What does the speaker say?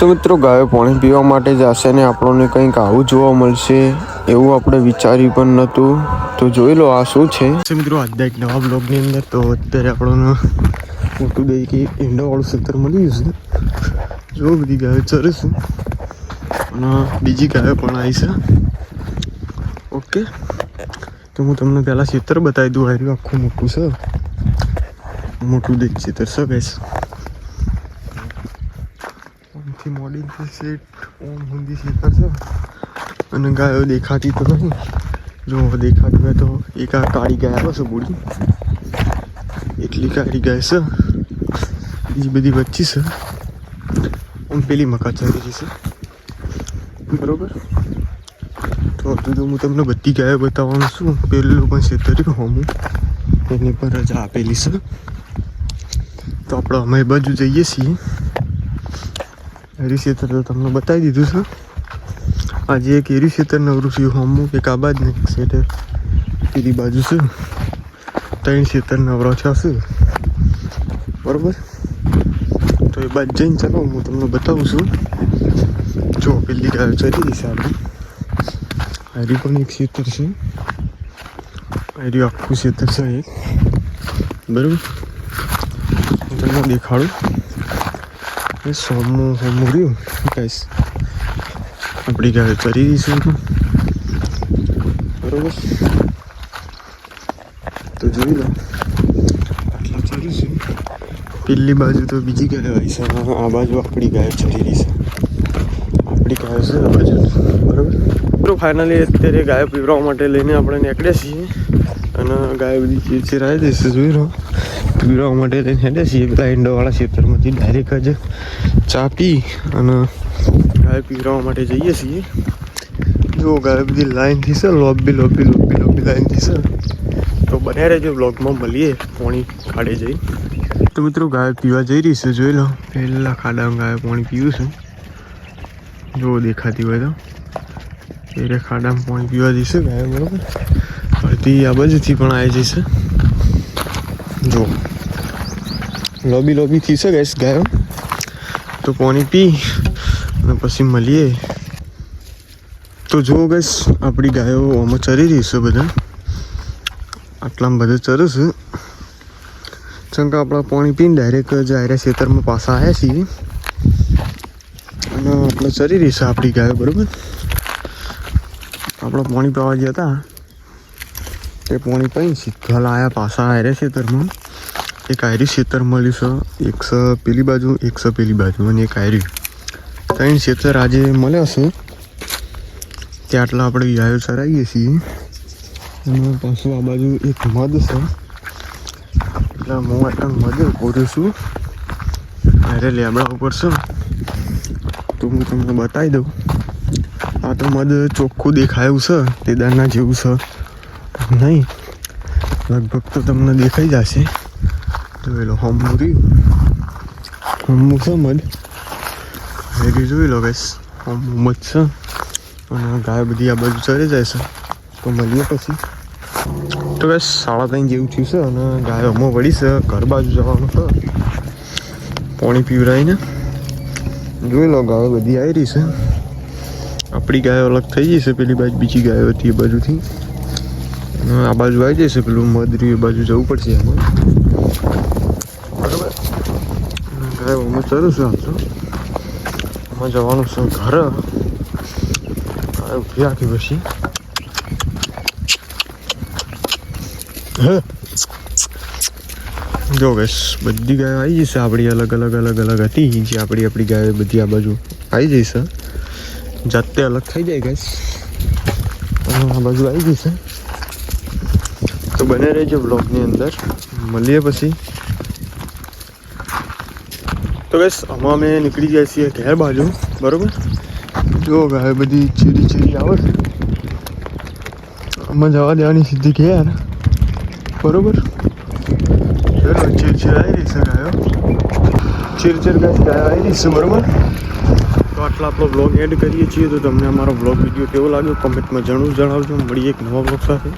તો મિત્રો ગાયો પાણી પીવા માટે જશે ને આપણને કંઈક આવું જોવા મળશે એવું આપણે વિચાર્યું પણ નહોતું. તો જોઈ લો આ શું છે મિત્રો આજના એક નવા બ્લોગની અંદર. તો અત્યારે આપણને મોટું દઈ કે ઈંડાવાળું ક્ષેત્ર મળી જશે. જો બધી ગાયો ચરે છે અને બીજી ગાયો પણ આવી છે. ઓકે, તો હું તમને પહેલાં ક્ષેત્ર બતાવી દઉં. આ રહ્યું આખું મોટું છે, મોટું દઈ ક્ષેત્ર છે ગાઈસ. ઓમથી મોડી સેટ ઓમ હુંદી ક્ષેત્ર છે અને ગાયો દેખાતી તો નહીં. જો દેખાતી હોય તો એક આ કાળી ગાય આવે છે બુડી, એટલી કાળી ગાય છે. બીજી બધી વચ્ચે છે. આમ પેલી મકા ચાલી છે બરોબર. તો હજુ તો હું તમને બધી ગાયો બતાવવાનું છું. પેલું પણ ક્ષેત્ર હોમું એની પર રજા આપેલી છે. તો આપણે અમે બાજુ જઈએ છીએ. એરી ક્ષેત્ર તો તમને બતાવી દીધું છે. આજે એક એરી ક્ષેત્ર નવરું છે હોમું, એક આ બાજુ ને એક ક્ષેત્ર પેલી બાજુ છે. 3 ક્ષેત્ર નવરા છે બરોબર. તો એ બાજુ જઈને ચાલો હું તમને બતાવું છું. જો પેલી ગાયો ચરી રહી છે આપણે. આરી પણ એક ક્ષેત્ર છે. આરી આખું ક્ષેત્ર છે એક બરાબર. હું તમને દેખાડું. એ સોમું રહ્યું ગાઈસ. આપણી ગાયો ચરી રહી છે બરોબર. તો જોઈ લો આટલું ચરી છે. પેલી બાજુ તો બીજી ગાયો આવી છે, આ બાજુ આપણી ગાયો ચરી રહી છે. આપણી ગાયો છે આ બાજુ બરોબર. તો ફાઇનલી અત્યારે ગાયો પીવડાવવા માટે લઈને આપણે નીકળ્યા છીએ અને ગાયો બધી ચીરચીરાઈ જશે. જોઈ લો પીવડાવવા માટે લઈને હેડ્યા છીએ. પેલા ઈંડોવાળા ક્ષેત્રમાંથી ડાયરેક્ટ જ ચા પી અને ગાય પીવડાવવા માટે જઈએ છીએ. જો ગાયો બધી લાઈનથી છે, લોબી લાઈનથી છે. તો બન્યા રહેજો બ્લોગમાં, મળીએ પાણી ખાડે જઈ. તો મિત્રો ગાય પીવા જઈ રહી છે. જોઈ લો પહેલાં ખાડામાં ગાય પાણી પીવું છે. જો દેખાતી હોય તો એ ખાડામાં પાણી પીવા જઈશે ગાય બરોબર. અડધી આ બાજુથી પણ આવી જઈશે. જો લોબીથી છે ગાઈસ ગાયો. તો પાણી પી અને પછી મળીએ. તો જો ગાઈસ આપણી ગાયો આમાં ચરી રહી છે. બધા આટલામાં બધા ચરે છે. ચંકા આપણા પાણી પીને ડાયરેક્ટ જ આયરા ખેતરમાં પાછા આવ્યા છીએ અને આપણે ચરી રહી છે આપણી ગાયો બરાબર. આપણે પાણી પીવા ગયા હતા તે પાણી પીને સીધા લાયા પાછા આયરા ખેતરમાં. એક આયરી ખેતર મળ્યું છે, એક છે પેલી બાજુ, એક છે પેલી બાજુ અને એક આયરી. 3 ખેતર આજે મળ્યા છે. ત્યાં આટલા આપણે ગાયો ચરાવીએ છીએ અને પાછું આ બાજુ એક મધ છે. એટલે હું આટલા મધ કોરું છું અરે લેબડા ઉપર છે. તો હું તમને બતાવી દઉં. આ તો મધ ચોખ્ખું દેખાયું છે, તે દાના જેવું છે નહીં. લગભગ તો તમને દેખાઈ જશે. જોઈ લો હોમું છે મધ. એ જોઈ લો ગાઈસ હોમું મધ છે અને ગાય બધી આ બાજુ ચરી જાય છે. તો મળીએ પછી. તો ગાઈસ 3:30 જેવું થયું છે અને ગાય અમો વળી છે. ઘર બાજુ જવાનું છે પાણી પીવડાવીને. જોઈ લો ગાયો બધી આવી રહી છે. આપણી ગાયો અલગ થઈ જશે. પેલી બાજુ બીજી ગાયો હતી એ બાજુથી અને આ બાજુ આવી જશે. પેલું મધરી એ બાજુ જવું પડશે એમાં બરાબર. ગાયો અમે ચરું છું. આમ તો આમાં જવાનું છે ઘરે. ઉઠી રાખી પછી જો ગાઈસ બધી ગાયો આવી જશે આપણી. અલગ અલગ હતી જે આપણી ગાયો બધી આ બાજુ આવી જશે. જાતે અલગ થઈ જાય ગાઈસ અને આ બાજુ આવી જશે. તો બને રહેજો બ્લોગની અંદર, મળીએ પછી. તો ગાઈસ આમાં અમે નીકળી જાય છીએ ઘેર બાજુ બરાબર. જો ગાયો બધી ચીરી આવે છે. આમાં જવા દેવાની સીધી ઘેર બરોબર. ચીર આવી રહી છે ગાયો. ચીર ગાયો આવી રહી છે બરોબર. તો આટલા આપણો બ્લોગ એડ કરીએ છીએ. તો તમને અમારો બ્લોગ વિડીયો કેવો લાગ્યો કમેન્ટમાં જરૂર જણાવજો. મળીએ એક નવા બ્લોગ સાથે.